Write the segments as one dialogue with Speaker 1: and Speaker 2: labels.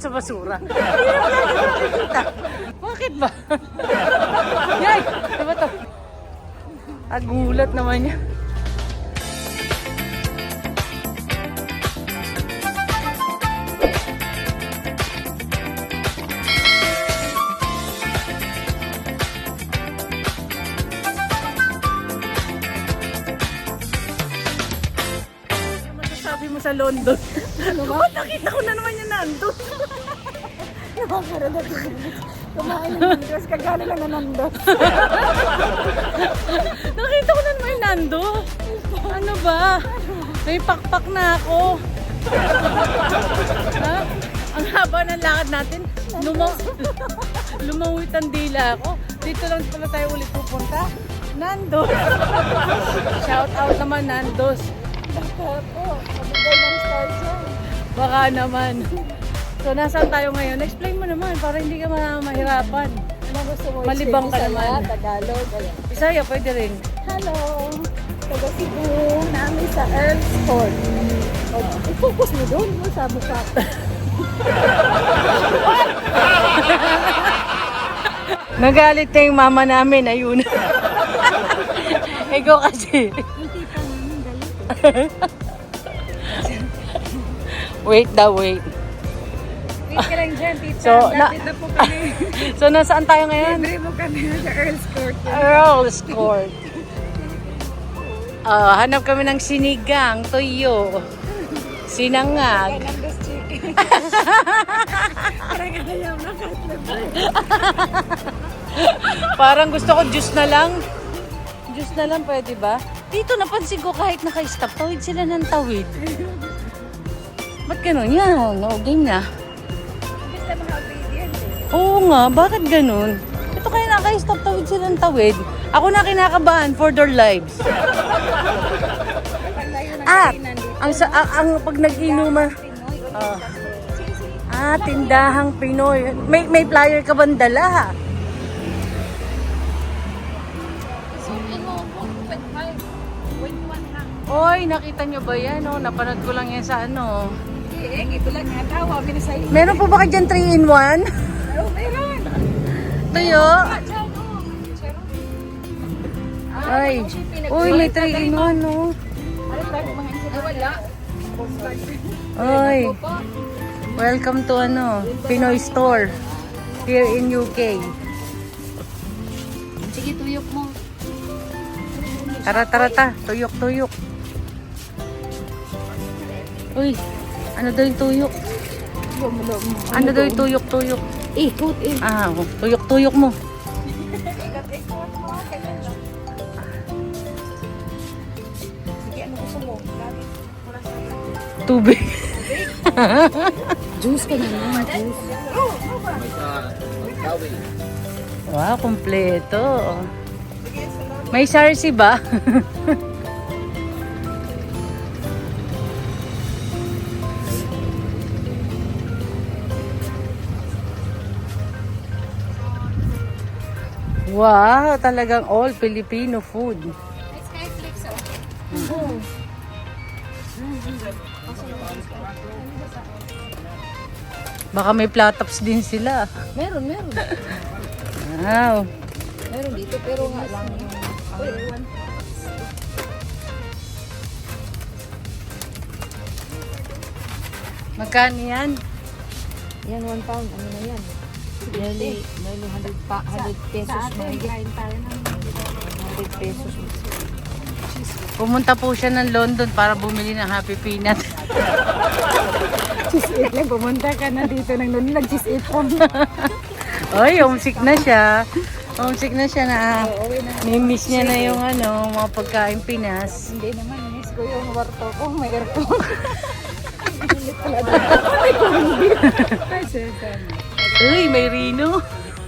Speaker 1: sa basura. Hindi naman natin nakikita. Bakit ba? Yay! Diba to? Agulat naman niya. Sabi mo sa London. Ano ba? Nakita ko na naman yung nandun.
Speaker 2: Nakakarada din. Kumain ng nandos, kagano lang na nandos.
Speaker 1: Nakita ko na naman yung nando. Ano ba? May pakpak na ako. Ha? Ang haba ng lakad natin. Lumawit ang dila ako. Dito lang pala tayo ulit pupunta. Nandos. Shout out naman Nandos.
Speaker 2: Baka po, kabigay ng star dyan.
Speaker 1: Baka naman. So, nasaan tayo ngayon? Explain mo naman para hindi ka mahirapan.
Speaker 2: Ano gusto mo?
Speaker 1: Malibang ka
Speaker 2: Bisaya,
Speaker 1: naman.
Speaker 2: Tagalog. Ayan.
Speaker 1: Bisaya, pwede rin.
Speaker 2: Hello! Taga Cebu, namin sa Earl's Court. I-focus mo doon, mo sa mukha.
Speaker 1: Nagalit na yung mama namin, ayun. Ikaw kasi. Wait daw, wait.
Speaker 2: Wait ka lang dyan, tita.
Speaker 1: So,
Speaker 2: Lapit na po kami.
Speaker 1: So, nasaan tayo ngayon?
Speaker 2: Libre mo kami sa Earl's Court.
Speaker 1: Earl's Court. Hanap kami ng sinigang, tuyo, sinangag.
Speaker 2: Nandos chicken. Parang ayaw na katlog.
Speaker 1: Parang gusto ko juice na lang. Juice na lang, pwede ba? Dito napansin ko kahit naka-stop, tawid sila ng tawid. Ba't ganun? Yan, no, game na.
Speaker 2: Basta mga obedient eh.
Speaker 1: Oo nga, bakit ganun? Ito kaya naka-stop, tawid sila ng tawid. Ako na kinakabahan for their lives.
Speaker 2: Ang layo ng
Speaker 1: At,
Speaker 2: kainan dito.
Speaker 1: ang pag nag-inuman,
Speaker 2: Pinoy.
Speaker 1: tindahang Pinoy. May flyer ka bang dala? Oy, nakita nyo ba yan? Oh, napanood ko lang yan sa ano.
Speaker 2: Ito lang nga daw. Sabi na sa'yo.
Speaker 1: Meron po ba kayo dyan 3-in-1?
Speaker 2: Oh, meron.
Speaker 1: Tuyo?
Speaker 2: Diyan, oh.
Speaker 1: Ay. Uy, may 3-in-1, no?
Speaker 2: Wala.
Speaker 1: Oy. Welcome to ano, Pinoy store. Here in UK.
Speaker 2: Sige, tuyok mo.
Speaker 1: Tara, tuyok. Uy, ano daw yung tuyok? Ano daw yung tuyok?
Speaker 2: Ikot eh.
Speaker 1: Ah, tuyok mo.
Speaker 2: Ikot mo. Sige, ano gusto mo?
Speaker 1: Tubig.
Speaker 2: Juice ka naman. Juice.
Speaker 1: Wow, kompleto. May sarsi ba? Wow, talagang all Filipino food. Baka may platops din sila.
Speaker 2: Meron.
Speaker 1: Wow.
Speaker 2: Meron dito, pero nga lang.
Speaker 1: Magkano yan?
Speaker 2: Yan, 1 pound. Ano na yan? Nearly 100 pesos. Mahigit. 100 pesos.
Speaker 1: Pumunta po siya ng London para bumili ng Happy Peanut.
Speaker 2: Cheese it lang. Pumunta ka na dito ng noon. Nag-cheese it lang.
Speaker 1: Oy, homesick na siya. Homesick na siya na miss niya na yung ano, mga pagkain Pinas.
Speaker 2: Hindi naman. Miss ko yung warto ko. May aircon.
Speaker 1: Uy, may Rino.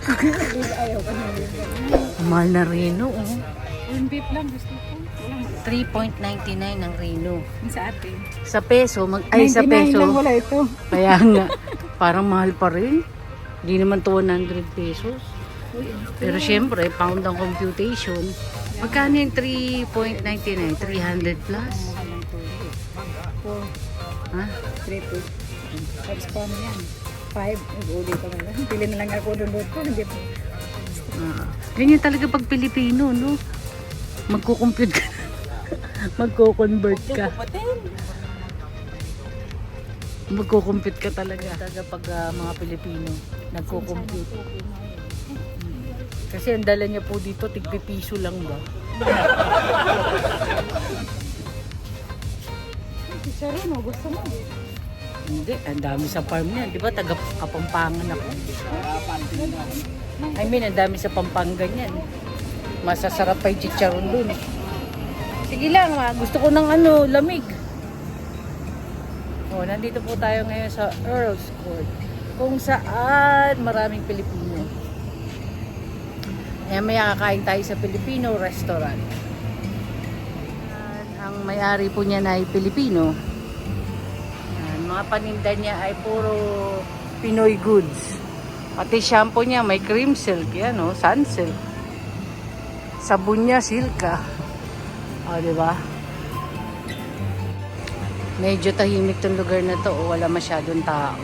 Speaker 2: Ayaw ka na yun.
Speaker 1: Mahal na Rino, oh.
Speaker 2: Yung beef lang gusto ko.
Speaker 1: 3.99 ang Rino.
Speaker 2: Sa atin.
Speaker 1: Sa peso, sa
Speaker 2: 99
Speaker 1: peso.
Speaker 2: lang wala ito.
Speaker 1: Kaya nga, parang mahal pa rin. Hindi naman to 100 pesos. Pero syempre, pound ang computation. Magkano yung 3.99? 300 plus? Ha?
Speaker 2: 3 Tapos paano yan? 5. Nag-uli ko na lang. Pili na lang ako doon ko. Hindi po.
Speaker 1: Ganyan talaga pag Pilipino, no? Magko-compute ka. Magko-convert ka. Magko-compute ka talaga. Talaga pag mga Pilipino, nagko-compute. Kasi ang dala niya po dito, tigpipiso lang ba?
Speaker 2: Chicharon, gusto mo?
Speaker 1: Hindi, ang dami sa farm niya. Di ba, taga Kapampangan ako. I mean, ang dami sa Pampanga niyan. Masasarap pa yung chicharon dun. Sige lang, gusto ko ng lamig. Oh, nandito po tayo ngayon sa Earl's Court. Kung saan maraming Pilipino. Kaya may kakain tayo sa Filipino restaurant. Ang may-ari po niya ay Pilipino. Yan, mga paninda niya ay puro Pinoy goods. Pati shampoo niya may cream silk, yan sun silk. Sabon niya silka. O, di ba? Medyo tahimik tong lugar na to, wala masyadong tao.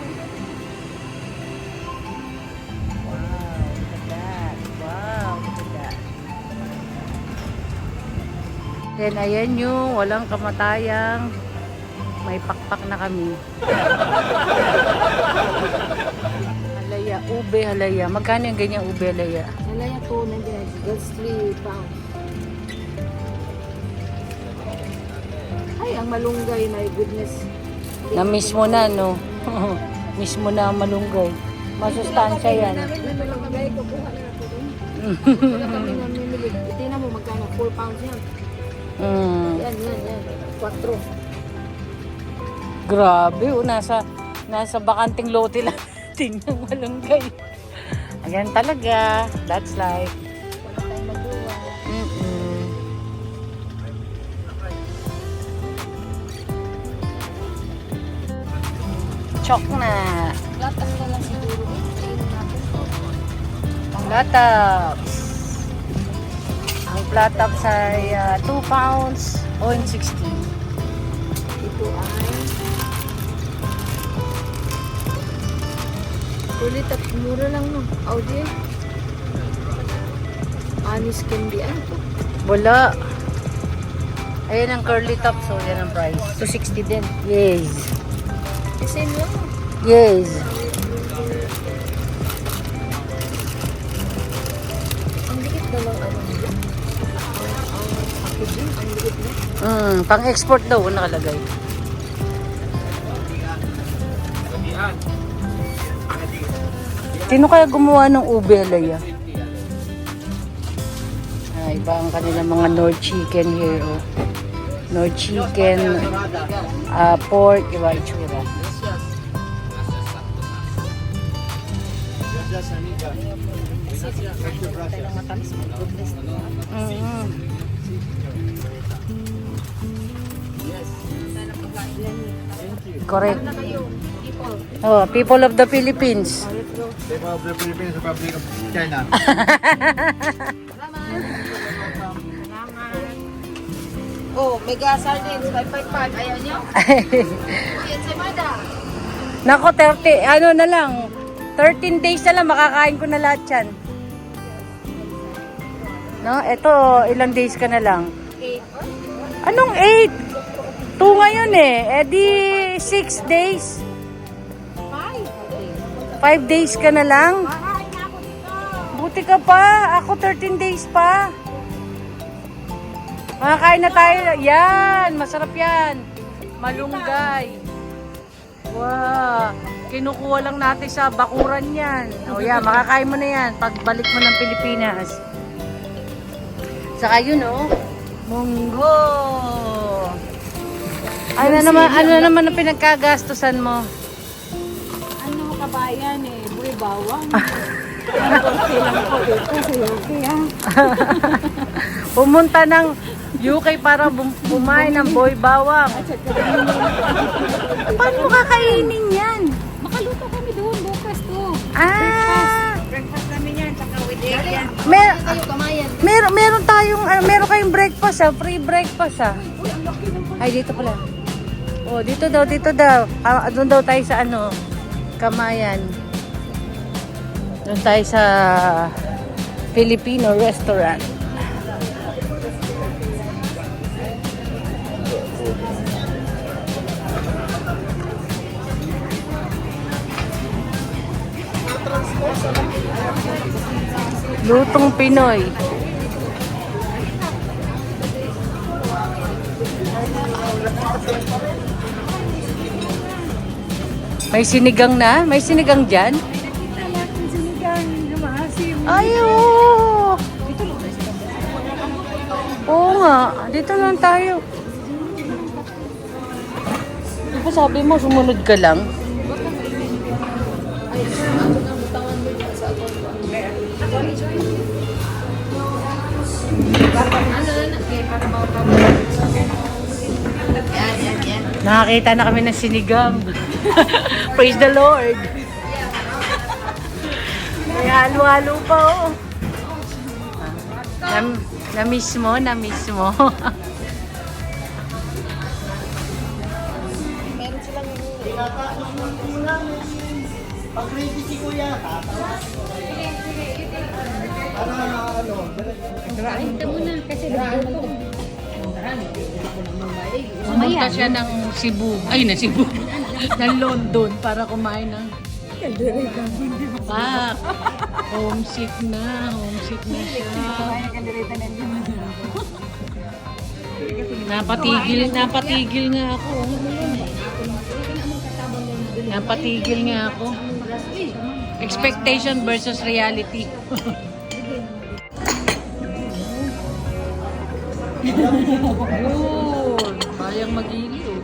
Speaker 1: Then ayan yung walang kamatayang may pakpak na kami. Halaya, ube halaya. Magkano yung ganyan ube halaya?
Speaker 2: Halaya po nandiyan. That's 3 pounds. Ay, ang malunggay, my goodness.
Speaker 1: Na mismo na, no? Mismo na ang malunggay. Masustansya yan.
Speaker 2: May malunggay, kukuha na ako doon. Wala kami namimili. Tingnan mo magkano, 4 pounds yan. Yan. 4.
Speaker 1: Grabe, nasa bakanting lote lang tingnan malunggay. Ayan talaga. That's life.
Speaker 2: Wala tayong magawa.
Speaker 1: Chok na.
Speaker 2: Latas na lang siguro. Kainin natin.
Speaker 1: Platops. Ang platops ay 2 pounds, 0.60.
Speaker 2: Ito ay ulit at mura lang no. Audi. Anis candy. Ano to?
Speaker 1: Wala. Ayan ang curly top, so yan ang price.
Speaker 2: 260 din.
Speaker 1: Yes.
Speaker 2: Same lang.
Speaker 1: Yes.
Speaker 2: Ang likit naman ano nila. Ang packaging, ang likit na.
Speaker 1: Pang-export daw, nakalagay. Sino kaya gumawa ng ube halaya? Iba ang kanilang mga Nord chicken here. Oh. Nord chicken, pork, iba itsura. Correct. Oh, people of the Philippines.
Speaker 3: People of the Philippines, Republic of China.
Speaker 2: Oh, mega sardines, 5.5. Ayaw nyo? Yan sa Mada.
Speaker 1: Nako, 30, ano na lang, 13 days na lang, makakain ko na lahat yan. No, eto, ilang days ka na lang?
Speaker 2: 8.
Speaker 1: Anong 8? 2 ngayon eh, edi 6 days. 5 days ka na lang?
Speaker 2: Kakain na ako dito.
Speaker 1: Buti ka pa, ako 13 days pa. Makakain na tayo. Yan, masarap yan. Malunggay. Wow. Kinukuha lang natin sa bakuran yan. O yan, makakain mo na yan pagbalik mo ng Pilipinas. Saka yun munggo. Ano naman ang pinagkagastusan mo?
Speaker 2: Ano kabayan eh, buhay bawang. Ang konti lang po dito sa Yogi ha.
Speaker 1: Pumunta ng UK para bumain ng boy bawang. Paano mo kakainin yan?
Speaker 2: Makaluto kami doon bukas to. Breakfast namin yan, saka with egg yan. Kayo kamayan.
Speaker 1: Meron kayong breakfast free breakfast
Speaker 2: Uy, ang laki ng
Speaker 1: Ay, dito pala. Oh, dito daw. Doon daw tayo sa Kamayan. Doon tayo sa Filipino restaurant. Lutong Pinoy. May sinigang na? May sinigang dyan? Ayo! Oo nga, dito lang tayo. Di ba sabi mo, sumunod ka lang? Nakakita na kami ng sinigang. Praise the Lord. May halo-halo pa oh. Na-miss mo, na-miss mo.
Speaker 2: Meron silang
Speaker 3: Pag-ready si Kuya, para ano,
Speaker 2: Ito muna kasi daan mo to.
Speaker 1: Pumunta siya ng Cebu. Ay, na Cebu. ng London para kumain ng pak. Homesick na siya. Napatigil nga ako. Napatigil nga ako. Expectation versus reality. Yun, bayang magiliw.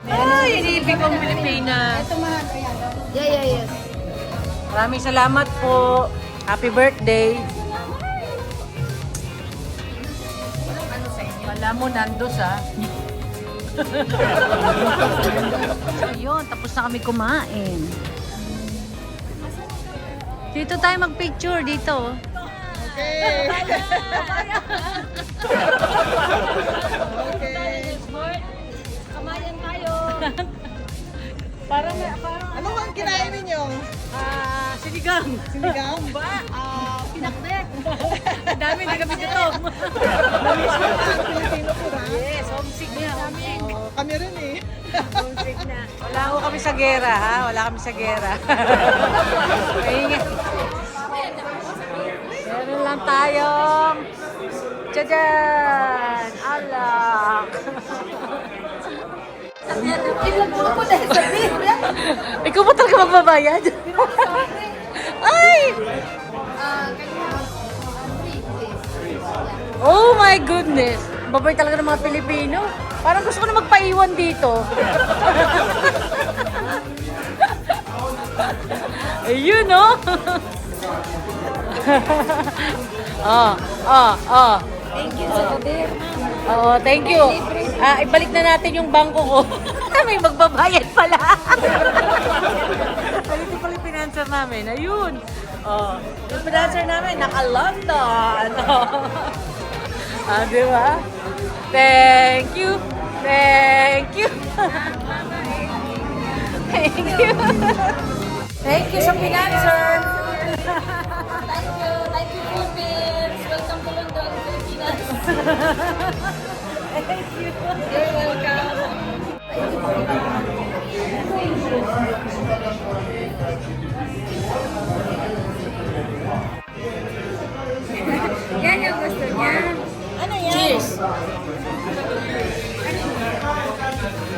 Speaker 1: Ay, inibig kong Pilipinas.
Speaker 2: Yeah.
Speaker 1: Maraming salamat po. Happy birthday. Wala mo nandos ah. So yun, tapos na kami kumain. Dito tayo mag-picture dito.
Speaker 3: okay.
Speaker 2: Kamayan tayo.
Speaker 1: Parang
Speaker 4: Ano ang kinain ninyo?
Speaker 1: sinigang.
Speaker 4: Sinigang?
Speaker 2: Pinakbet.
Speaker 1: Ang dami na kami dito.
Speaker 4: Pilipino po na.
Speaker 1: Yes, homesick na.
Speaker 4: Kami rin eh.
Speaker 1: Homesick na. Wala ko kami sa gera ha. Wala kami sa gera. Maingat. Meron lang tayong tadaan! Alak!
Speaker 2: Ilan mo ko dahil sabihin.
Speaker 1: Ikaw ba talaga magbabayad? Ay! Oh my goodness! Babay talaga ng mga Pilipino. Parang gusto ko na magpaiwan dito. Ayun, no?
Speaker 2: Thank you sa gabi.
Speaker 1: Oo, thank you. Ibalik na natin yung bangko ko. May magbabayad pala. Dito pala yung pinanser namin. Ayun. Yung pinanser namin, naka-London. Di ba? Thank you. Thank you. Thank you. Thank you sa pinanser.
Speaker 2: Thank you, Philippines. Welcome to London, Pilipinas.
Speaker 1: Thank you.
Speaker 2: You're welcome. Yan yung gusto niya.
Speaker 4: Ano yan?
Speaker 1: Cheers.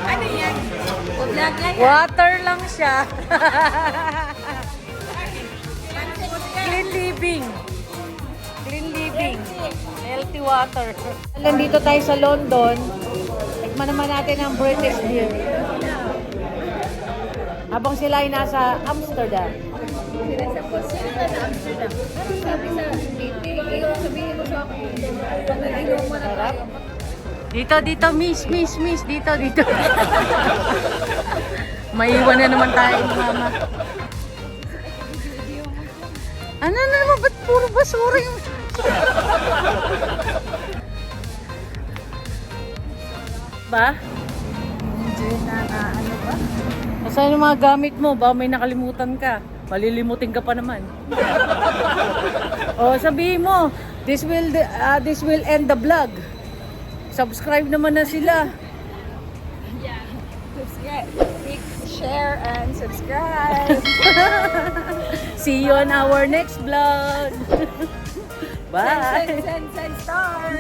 Speaker 2: Ano yan? Vlog lang yan.
Speaker 1: Water lang siya. Clean living. Clean living. Healthy water. Nandito tayo sa London. Tikman naman natin ang British beer. Habang sila ay nasa Amsterdam.
Speaker 2: Sino na Amsterdam? Sabi sa meeting, ikaw sabihin mo sa akin. Pag nag-inom mo na tayo.
Speaker 1: Dito, miss. Dito. Maiwan na naman tayo ni Mama. Ano na naman? Ba't puro basura yung... ba?
Speaker 4: Enjoy na ano ba?
Speaker 1: Nasaan yung mga gamit mo? Ba may nakalimutan ka? Malilimutin ka pa naman. O, sabihin mo, this will end the vlog. Subscribe naman na sila.
Speaker 2: Subscribe. Click, share, and subscribe.
Speaker 1: See you on our next vlog. Bye.
Speaker 2: Send star.